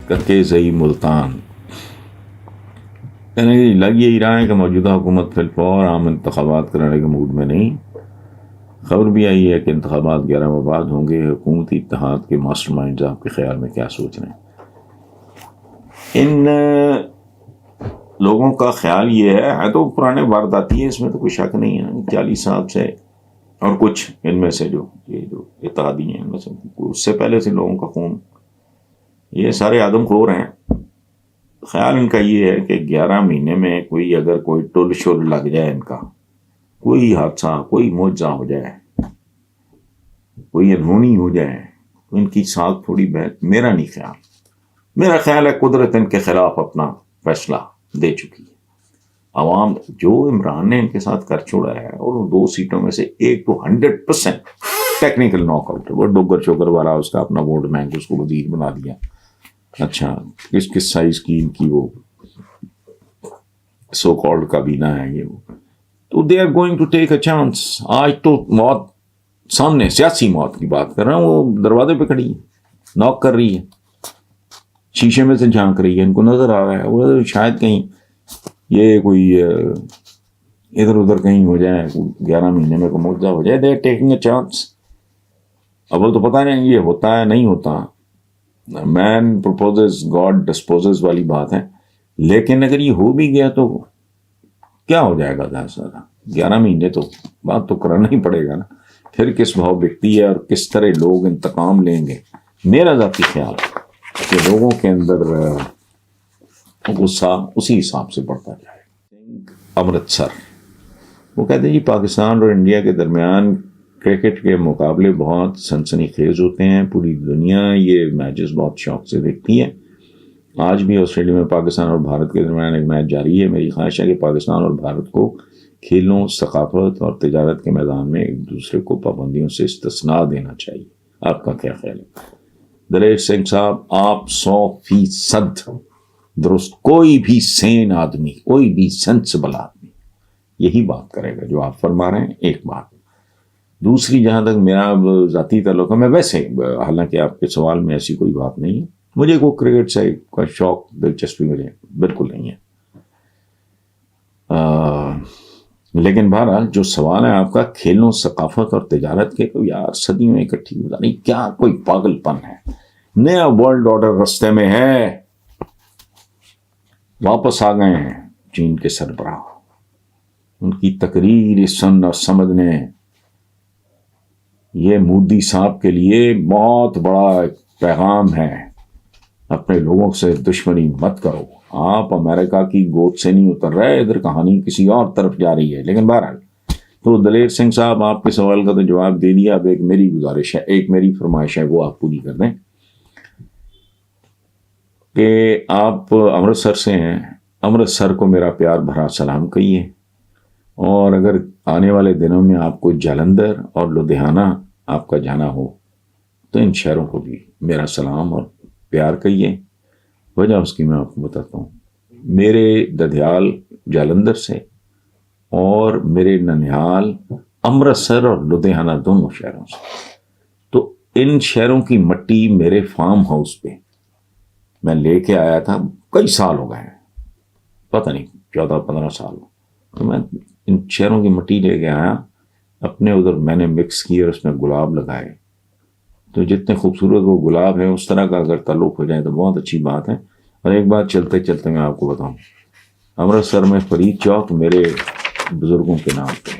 کہ زئی ملتان کہنے کی لگ یہی رہا ہے کہ موجودہ حکومت فی الفور عام انتخابات کرانے کے موڈ میں نہیں. خبر بھی آئی ہے کہ انتخابات 11 ماہ بعد ہوں گے. حکومتی اتحاد کے ماسٹر مائنڈز آپ کے خیال میں کیا سوچ رہے ہیں؟ ان لوگوں کا خیال یہ ہے تو پرانے وارداتی ہیں، اس میں تو کوئی شک نہیں ہے. 40 سال سے اور کچھ ان میں سے جو اتحادی ہیں، ان میں سے اس سے پہلے سے لوگوں کا خون، یہ سارے آدم خور ہیں. خیال ان کا یہ ہے کہ 11 مہینے میں اگر کوئی ٹل شل لگ جائے، ان کا کوئی حادثہ، کوئی معجزہ ہو جائے، کوئی انہونی ہو جائے تو ان کی ساکھ تھوڑی بہت، میرا خیال ہے قدرت ان کے خلاف اپنا فیصلہ دے چکی ہے. عوام جو عمران نے ان کے ساتھ کر چھوڑا ہے، اور وہ 2 سیٹوں میں سے ایک تو 100% ٹیکنیکل ناک آؤٹ ہے. وہ ڈوگر چوگر والا اس کا اپنا ووٹ بینک، اس کو وزیر بنا دیا. اچھا کس سائز کی ان کی وہ سو کالڈ کابینہ ہے یہ، تو they are going to take a chance. آج تو موت سامنے، سیاسی موت کی بات کر رہا ہوں، وہ دروازے پہ کھڑی ہے، ناک کر رہی ہے، شیشے میں سے جھانک رہی ہے، ان کو نظر آ رہا ہے. وہ شاید کہیں یہ کوئی ادھر ادھر کہیں ہو جائے، 11 مہینے میں کوئی معجزہ ہو جائے. They are taking a chance. اول تو پتہ نہیں یہ ہوتا ہے نہیں ہوتا، مین پرپوزز گاڈ ڈسپوزز والی بات ہے. لیکن اگر یہ ہو بھی گیا تو کیا ہو جائے گا؟ 11 مہینے تو بات تو کرنا ہی پڑے گا نا. پھر کس بھاؤ بکتی ہے اور کس طرح لوگ انتقام لیں گے. میرا ذاتی خیال کہ لوگوں کے اندر غصہ اسی حساب سے بڑھتا جائے. امرتسر، وہ کہتے ہیں جی پاکستان اور انڈیا کے درمیان کرکٹ کے مقابلے بہت سنسنی خیز ہوتے ہیں. پوری دنیا یہ میچز بہت شوق سے دیکھتی ہے. آج بھی آسٹریلیا میں پاکستان اور بھارت کے درمیان ایک میچ جاری ہے. میری خواہش ہے کہ پاکستان اور بھارت کو کھیلوں، ثقافت اور تجارت کے میدان میں ایک دوسرے کو پابندیوں سے استثناء دینا چاہیے. آپ کا کیا خیال ہے؟ دلیر سنگھ صاحب، آپ 100% درست. کوئی بھی سین آدمی، کوئی بھی سینسبل آدمی یہی بات کرے گا جو آپ فرما رہے ہیں. ایک بات. دوسری، جہاں تک میرا ذاتی تعلق ہے، میں ویسے حالانکہ آپ کے سوال میں ایسی کوئی بات نہیں ہے، مجھے کوئی کرکٹ سے کوئی شوق دلچسپی مجھے بالکل نہیں ہے. لیکن بہرحال جو سوال ہے آپ کا کھیلوں، ثقافت اور تجارت کے، تو یار صدیوں اکٹھی گزاری، کیا کوئی پاگل پن ہے؟ نیا ورلڈ آرڈر رستے میں ہے. واپس آ گئے ہیں چین کے سربراہ. ان کی تقریر سن اور سمجھنے، یہ مودی صاحب کے لیے بہت بڑا پیغام ہے. اپنے لوگوں سے دشمنی مت کرو. آپ امریکہ کی گود سے نہیں اتر رہے، ادھر کہانی کسی اور طرف جا رہی ہے. لیکن بہرحال تو دلیر سنگھ صاحب، آپ کے سوال کا تو جواب دے دیا. اب ایک میری گزارش ہے، ایک میری فرمائش ہے، وہ آپ پوری کر دیں کہ آپ امرتسر سے ہیں. امرتسر کو میرا پیار بھرا سلام کہیے. اور اگر آنے والے دنوں میں آپ کو جلندھر اور لدھیانہ آپ کا جانا ہو تو ان شہروں کو بھی میرا سلام اور پیار کہیے. وجہ اس کی میں آپ کو بتاتا ہوں. میرے ددھیال جالندھر سے اور میرے ننیال امرتسر اور لدھیانہ دونوں شہروں سے. تو ان شہروں کی مٹی میرے فارم ہاؤس پہ میں لے کے آیا تھا. کئی سال ہو گئے ہیں، پتہ نہیں 14-15 سال. تو میں ان شہروں کی مٹی لے کے آیا اپنے ادھر، میں نے مکس کی اور اس میں گلاب لگائے. تو جتنے خوبصورت وہ گلاب ہیں، اس طرح کا اگر تعلق ہو جائے تو بہت اچھی بات ہے. اور ایک بات چلتے چلتے میں آپ کو بتاؤں، امرتسر میں فرید چوک میرے بزرگوں کے نام پہ